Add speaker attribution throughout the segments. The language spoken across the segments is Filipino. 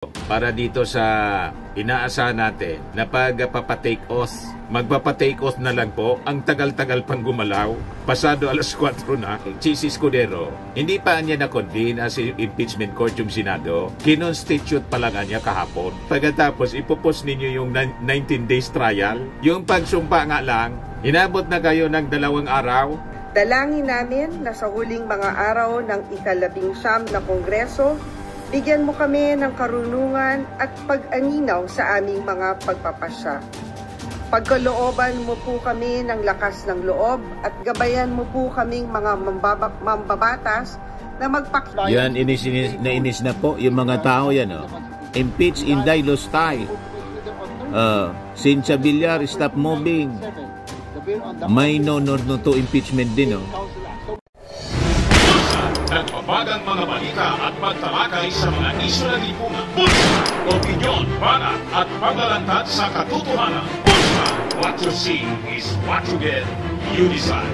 Speaker 1: Para dito sa inaasahan natin na pagpapatake off, magpapatake off na lang po. Ang tagal-tagal pang gumalaw, pasado alas 4 na. Chis Escudero, hindi pa niya na-convene as impeachment court yung Senado. Kinonstitute pa lang niya kahapon. Pagkatapos ipopos ninyo yung 19 days trial. Yung pagsumpa nga lang, inabot na kayo ng 2 araw.
Speaker 2: Dalangin namin na sa huling mga araw ng ika-19 na Kongreso, bigyan mo kami ng karunungan at pag-aninaw sa aming mga pagpapasya. Pagkalooban mo po kami ng lakas ng loob at gabayan mo po kaming mga mambabatas na magpakita.
Speaker 3: Yan, inis na po yung mga tao yan. Oh. Impeach, Inday, Lustay. Cynthia Villar, stop moving. May no to impeachment din. Oh.
Speaker 4: Nagpapagang mga balita at pagtalakay sa mga isyu na lipungan. Bulsa! Opinyon, banat at paglalantad sa katotohanan. Bulsa! What you see is what you get. You decide.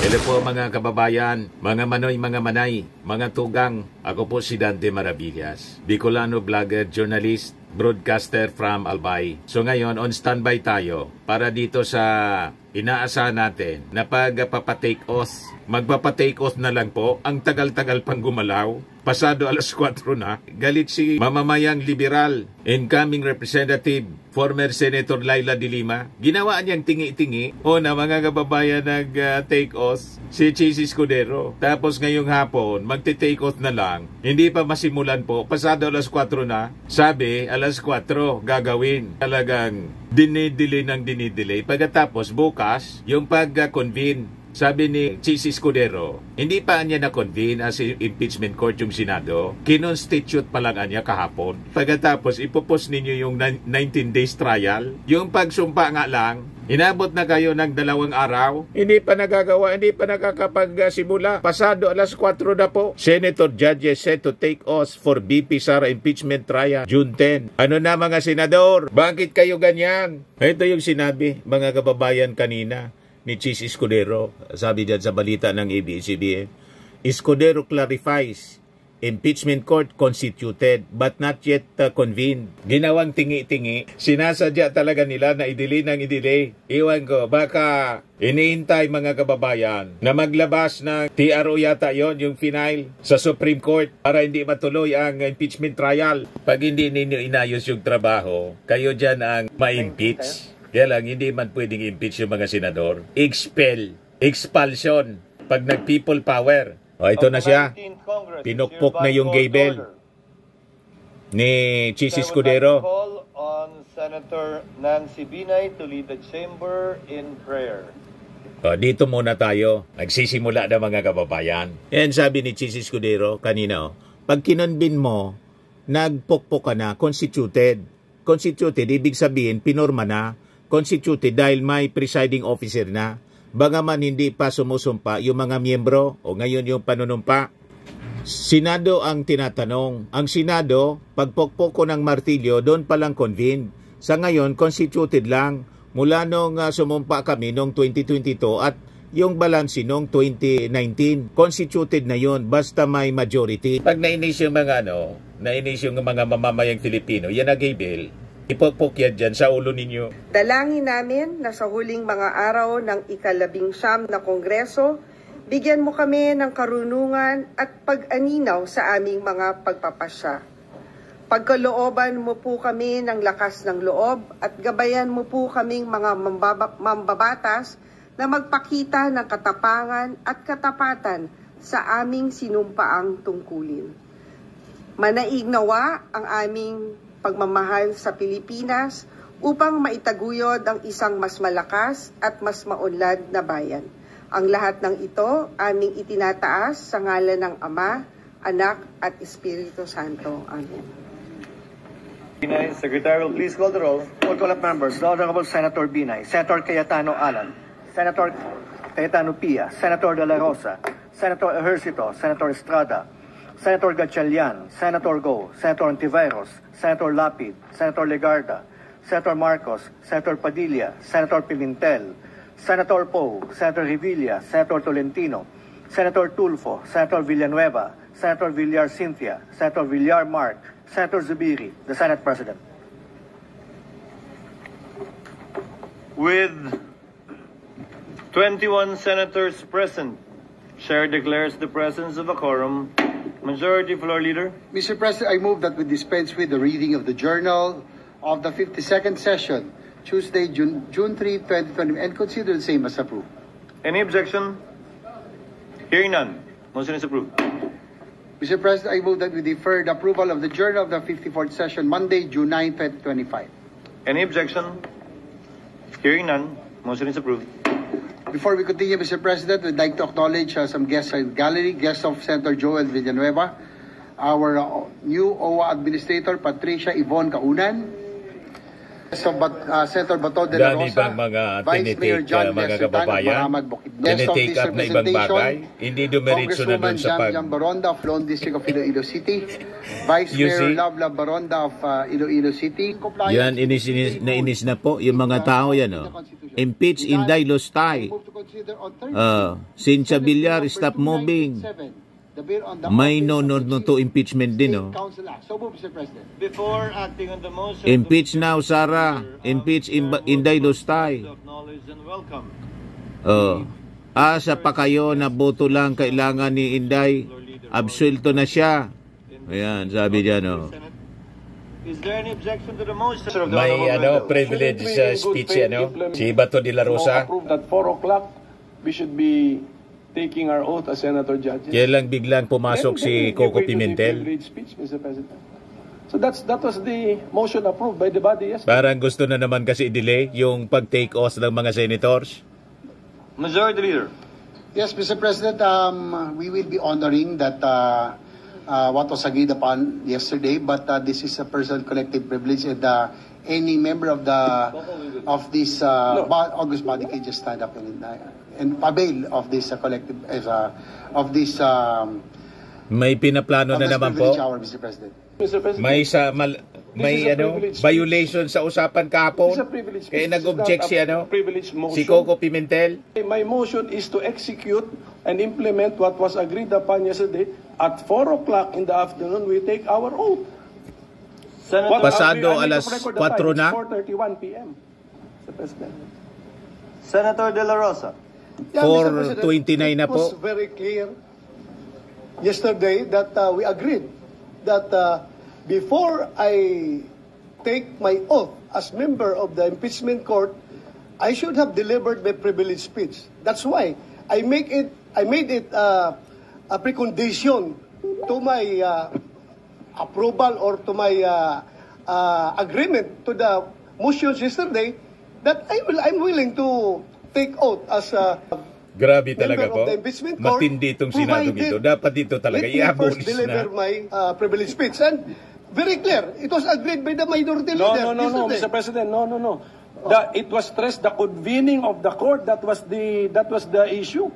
Speaker 1: Hello po mga kababayan, mga manoy, mga manay, mga tugang. Ako po si Dante Maravillas, Bicolano vlogger, journalist, broadcaster from Albay. So ngayon, on standby tayo para dito sa inaasahan natin na pagpapatake off. Magpapatake off na lang po. Ang tagal-tagal pang gumalaw. Pasado alas 4 na. Galit si mamamayang liberal, incoming representative, former Senator Laila de Lima. Ginawa niyang tingi-tingi. O na mga kababayan nag-take off si Chis Escudero. Tapos ngayong hapon, magte-take off na lang. Hindi pa masimulan po. Pasado alas 4 na. Sabi, alas 4 gagawin. Talagang dinidelay ng dinidelay. Pagkatapos bukas, yung pag-convene. Sabi ni Chis Escudero, hindi pa niya na-convene as impeachment court yung Senado. Kinonstitute pa lang niya kahapon. Pagkatapos ipopos ninyo yung 19 days trial. Yung pagsumpa nga lang, inabot na kayo ng 2 araw. Hindi pa nagagawa, hindi pa nakakapagsimula. Pasado alas 4 na po. Senator judges set to take oath for BP Sara impeachment trial June 10. Ano na mga senador? Bakit kayo ganyan? Ito yung sinabi mga kababayan kanina ni Chis Escudero. Sabi dyan sa balita ng ABS-CBN. Escudero clarifies, impeachment court constituted but not yet convened. Ginawang tingi-tingi. Sinasadya talaga nila na i-delay ng i-delay. Iwan ko, baka iniintay mga kababayan na maglabas ng TRO yata yon yung final sa Supreme Court para hindi matuloy ang impeachment trial. Pag hindi ninyo inayos yung trabaho, kayo dyan ang ma-impeach. Kaya lang, hindi man pwedeng impeach yung mga senador. Expulsion. Pag nag-people power. O, ito na siya. Pinukpok na yung gable ni Chis Escudero.
Speaker 5: Call on Senator Nancy Binay to lead the chamber in prayer.
Speaker 1: O, dito muna tayo. Nagsisimula na mga kababayan. Yan sabi ni Chis Escudero kanina. Pag kinonbin mo, nagpukpok ka na, constituted. Constituted, ibig sabihin, pinorma na. Constituted dahil may presiding officer na. Bagaman hindi pa sumusumpa yung mga miyembro o ngayon yung panunumpa. Senado ang tinatanong. Ang Senado, pagpokpok ko ng martilyo, doon palang convene. Sa ngayon, constituted lang. Mula nung sumumpa kami noong 2022 at yung balansi noong 2019. Constituted na yon basta may majority. Pag nainis yung mga nainis yung mga mamamayang Filipino, yan nag-bill. Ipokpok yan dyan sa ulo ninyo.
Speaker 2: Dalangin namin na sa huling mga araw ng ika-19 na Kongreso, bigyan mo kami ng karunungan at pag-aninaw sa aming mga pagpapasya. Pagkalooban mo po kami ng lakas ng loob at gabayan mo po kaming mga mambabatas na magpakita ng katapangan at katapatan sa aming sinumpaang tungkulin. Manaig nawa ang aming pagmamahal sa Pilipinas upang maitaguyod ang isang mas malakas at mas maunlad na bayan. Ang lahat ng ito aming itinataas sa ngalan ng Ama, Anak at Espiritu Santo. Amen.
Speaker 5: Binay, Secretary will please call the roll.
Speaker 6: All call of members, the Honorable Senator Binay, Senator Cayetano Alan, Senator Cayetano Pia, Senator De La Rosa, Senator Ejercito, Senator Estrada, Senator Gatchalian, Senator Go, Senator Antiveros, Senator Lapid, Senator Legarda, Senator Marcos, Senator Padilla, Senator Pimentel, Senator Poe, Senator Revilla, Senator Tolentino, Senator Tulfo, Senator Villanueva, Senator Villar Cynthia, Senator Villar Mark, Senator Zubiri, the Senate President.
Speaker 5: With 21 senators present, Chair declares the presence of a quorum. Majority Floor Leader.
Speaker 7: Mr. President, I move that we dispense with the reading of the journal of the 52nd session, Tuesday, June 3, 2020, and consider the same as approved.
Speaker 5: Any objection? Hearing none. Motion is approved.
Speaker 7: Mr. President, I move that we defer the approval of the journal of the 54th session, Monday, June 9, 2025.
Speaker 5: Any objection? Hearing none. Motion is approved.
Speaker 7: Before we continue, Mr. President, we'd like to acknowledge some guests in the gallery, guests of Senator Joel Villanueva, our new OWA Administrator, Patricia Yvonne Kaunan, Senator Bato de la
Speaker 1: Dami
Speaker 7: Rosa,
Speaker 1: pang mga
Speaker 7: Vice Mayor John
Speaker 1: mga kababayan, tinitake up na ibang bagay, hindi dumiritso na dun sa pag...
Speaker 7: Congresswoman Jam Baronda of Lone District of Iloilo City, Vice Mayor Lavla Baronda of Iloilo City.
Speaker 3: Yan, inis na po yung mga tao yan. Oh. Impeach Inday Lustay. Cynthia Villar, stop moving. May no to impeachment din. Oh.
Speaker 5: Before acting on the motion,
Speaker 3: Impeach now, Sara. Impeach Inday Lustay. Asa pa kayo na boto lang kailangan ni Inday? Absuelto na siya. Ayan, sabi dyan. Oh.
Speaker 5: is there any objection to the motion?
Speaker 1: May privilege speech si Bato de la Rosa.
Speaker 8: Approved at 4 o'clock, we should be taking our oath as senator judges.
Speaker 1: Kaya lang biglang pumasok si Coco Pimentel.
Speaker 8: Speech, Mr. President. So that was the motion approved by the body yesterday.
Speaker 1: Parang gusto na naman kasi i-delay yung pag-take oath ng mga senators.
Speaker 5: Majority Leader.
Speaker 7: Yes, Mr. President, we will be honoring that what was agreed upon yesterday, but this is a personal collective privilege, and any member of this August body can just stand up and avail of this collective of this.
Speaker 1: May pinaplano na naman po.
Speaker 7: Hour, Mr. President.
Speaker 8: Mr. President,
Speaker 1: may violation sa usapan kahapon. Kaya nag-object si Coco Pimentel.
Speaker 8: my motion is to execute and implement what was agreed upon yesterday. At 4 o'clock in the afternoon, we take our oath.
Speaker 1: Pasado alas 4 na.
Speaker 8: 4:31 p.m. Mr. President.
Speaker 5: Senator De La Rosa.
Speaker 1: 4:29 na po.
Speaker 9: It was very clear yesterday that we agreed that before I take my oath as member of the impeachment court, I should have delivered my privileged speech. That's why I made it a precondition to my approval or to my agreement to the motions yesterday that I'm willing to take oath as a
Speaker 1: Grabe talaga po.
Speaker 9: Matindi
Speaker 1: itong Senado dito. Dapat dito talaga i-abolish na.
Speaker 9: Deliver my privilege speech. And very clear, it was agreed by the minority leader.
Speaker 8: No, Mr. President, no. It was stressed the convening of the court. That was the issue.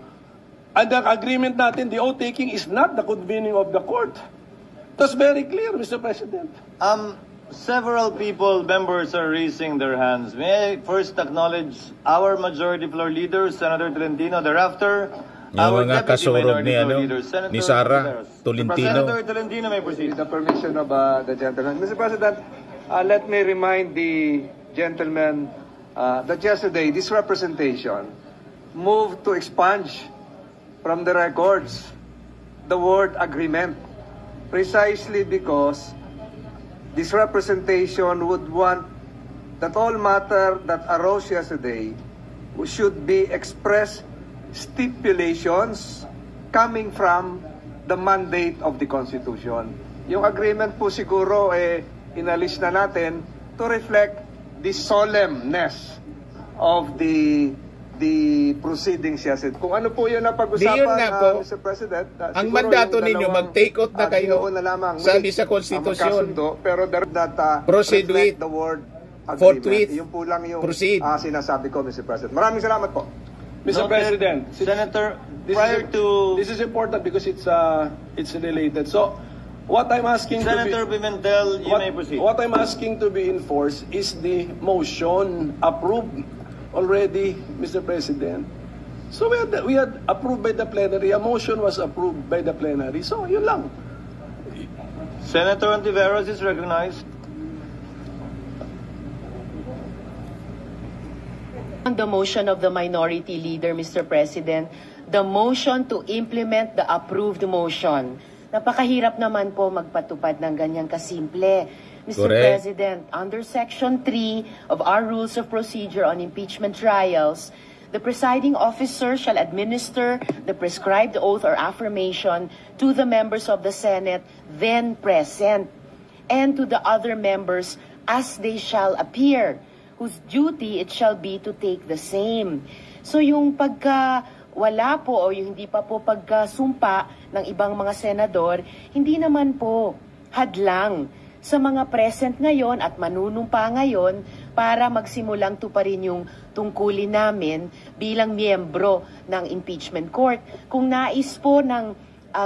Speaker 8: And the agreement natin, the oath taking is not the convening of the court. It was very clear, Mr. President.
Speaker 5: Several members are raising their hands. May I first acknowledge our majority floor leader, Senator Tolentino. Thereafter, our
Speaker 1: mga
Speaker 5: deputy
Speaker 1: kasurog
Speaker 5: minority floor leader, Senator
Speaker 1: ni Sara
Speaker 5: Tolentino. Senator Tolentino may proceed.
Speaker 10: With the permission of the gentleman. Mr. President, let me remind the gentleman that yesterday this representation moved to expunge from the records the word agreement, precisely because this representation would want that all matter that arose yesterday should be expressed stipulations coming from the mandate of the Constitution. Yung agreement po siguro inalis na natin to reflect the solemnness of the proceedings yesterday. Kung ano po yun na pag-usapan, Mr. President,
Speaker 1: ang mandato ninyo, mag-take out na kayo, sabi sa konstitusyon.
Speaker 10: Pero that
Speaker 1: proceed with
Speaker 10: the word
Speaker 1: forthwith.
Speaker 10: Yun po lang yung
Speaker 1: proceed.
Speaker 10: Sinasabi ko, Mr. President. Maraming salamat po.
Speaker 8: Mr. President,
Speaker 5: Senator,
Speaker 8: this is important because it's related. So, what I'm asking
Speaker 5: Senator Pimentel, you may proceed.
Speaker 8: What I'm asking to be enforced is the motion approved already, Mr. President. So we had approved by the plenary. A motion was approved by the plenary. So yun lang.
Speaker 5: Senator Ontiveros is recognized.
Speaker 11: On the motion of the minority leader, Mr. President, the motion to implement the approved motion. Napakahirap naman po magpatupad ng ganyang kasimple. Mr.
Speaker 3: Correct.
Speaker 11: President, under Section 3 of our Rules of Procedure on Impeachment Trials, the presiding officer shall administer the prescribed oath or affirmation to the members of the Senate then present and to the other members as they shall appear, whose duty it shall be to take the same. So yung pagka wala po o yung hindi pa po pagkasumpa ng ibang mga senador, hindi naman po hadlang sa mga present ngayon at manunumpa ngayon para magsimulang tuparin yung tungkulin namin bilang miyembro ng impeachment court. Kung nais po ng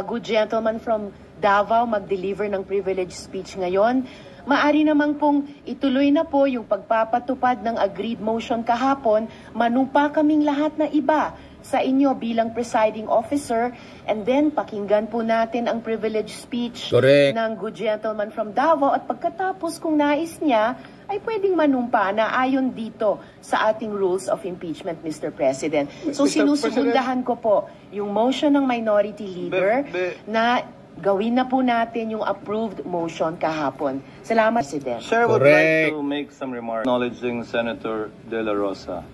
Speaker 11: good gentleman from Davao mag-deliver ng privilege speech ngayon, maari namang pong ituloy na po yung pagpapatupad ng agreed motion kahapon, manumpa kaming lahat na iba sa inyo bilang presiding officer, and then pakinggan po natin ang privilege speech
Speaker 3: Correct.
Speaker 11: ng good gentleman from Davao at pagkatapos kung nais niya ay pwedeng manumpa na ayon dito sa ating rules of impeachment, Mr. President. So sinusugundahan ko po yung motion ng minority leader na gawin na po natin yung approved motion kahapon. Salamat, President.
Speaker 5: Chair would
Speaker 3: Correct.
Speaker 5: like to make some remarks acknowledging Senator De La Rosa.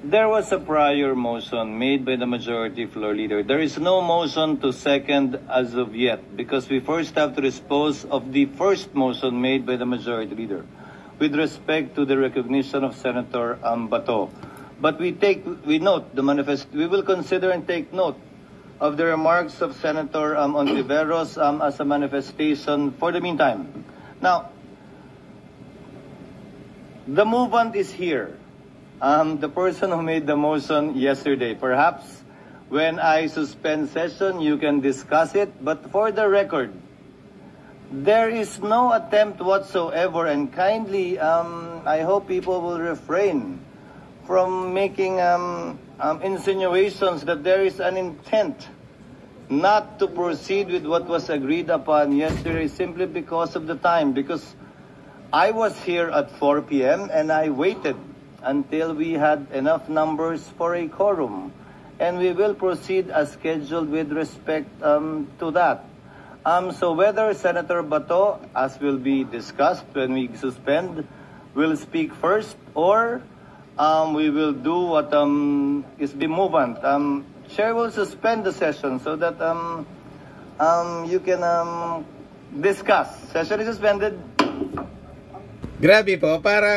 Speaker 5: There was a prior motion made by the majority floor leader. There is no motion to second as of yet because we first have to dispose of the first motion made by the majority leader with respect to the recognition of Senator Bato. But we note the manifest. We will consider and take note of the remarks of Senator Ontiveros as a manifestation for the meantime. Now, the movement is here. The person who made the motion yesterday. Perhaps when I suspend session, you can discuss it. But for the record, there is no attempt whatsoever, and kindly, I hope people will refrain from making insinuations that there is an intent not to proceed with what was agreed upon yesterday simply because of the time. Because I was here at 4 p.m. and I waited until we had enough numbers for a quorum. And we will proceed as scheduled with respect to that. So whether Senator Bato, as will be discussed when we suspend, will speak first, or we will do what is the movement. Chair will suspend the session so that you can discuss. Session is suspended.
Speaker 3: Grabe po, para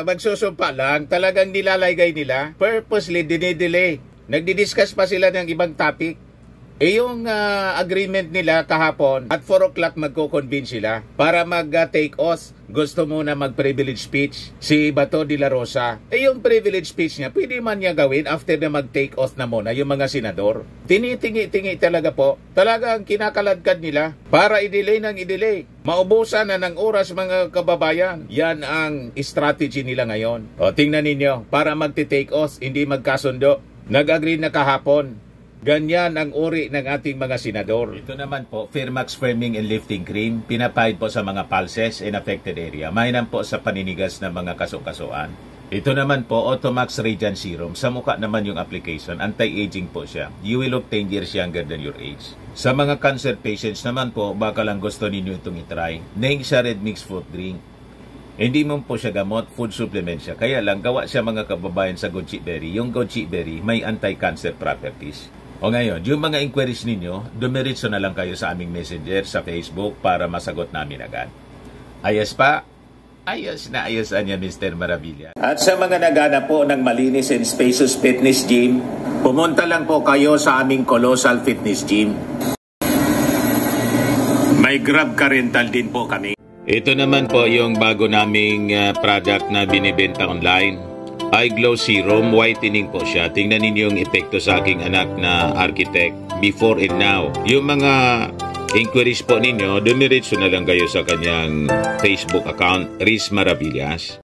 Speaker 3: magsusumpa lang, talagang nilalagay nila. Purposely, dinidelay. Nagdi-discuss pa sila ng ibang topic. Yung agreement nila kahapon, at 4 o'clock magko-convene sila para mag-take oath. Gusto muna mag-privilege speech si Bato de la Rosa. Yung privilege speech niya, pwede man niya gawin after na mag-take oath na muna yung mga senador. Tinitingi-tingi talaga po. Talagang kinakaladkad nila para i-delay ng i-delay. Maubusan na ng oras mga kababayan. Yan ang strategy nila ngayon. O tingnan ninyo, para mag-take oath, hindi magkasundo. Nag-agree na kahapon. Ganyan ang uri ng ating mga senador. Ito naman po, Firmax Firming and Lifting Cream, pinapahid po sa mga pulses in affected area. Mainam po sa paninigas ng mga kaso-kasuan. Ito naman po, Automax Radiant Serum. Sa mukha naman yung application, anti-aging po siya. You will look 10 years younger than your age. Sa mga cancer patients naman po, baka lang gusto ninyo itong itry. Nengsa Red Mix Fruit Drink. Hindi mo po siya gamot, food supplement siya. Kaya lang, gawa siya mga kababayan sa goji berry. Yung goji berry, may anti-cancer properties. O ngayon, yung mga inquiries ninyo, dumiritso na lang kayo sa aming messenger sa Facebook para masagot namin agad. Ayos pa? Ayos na ayos niya, Mr. Maravilla. At sa mga naghanap po ng malinis and spacious fitness gym, pumunta lang po kayo sa aming Colossal Fitness Gym. May Grab Car Rental din po kami. Ito naman po yung bago naming product na binibenta online. Eye Glow Serum, whitening po siya. Tingnan ninyo yung epekto sa aking anak na architect before and now. Yung mga inquiries po ninyo, dumiretso na lang kayo sa kanyang Facebook account, Riz Maravillas.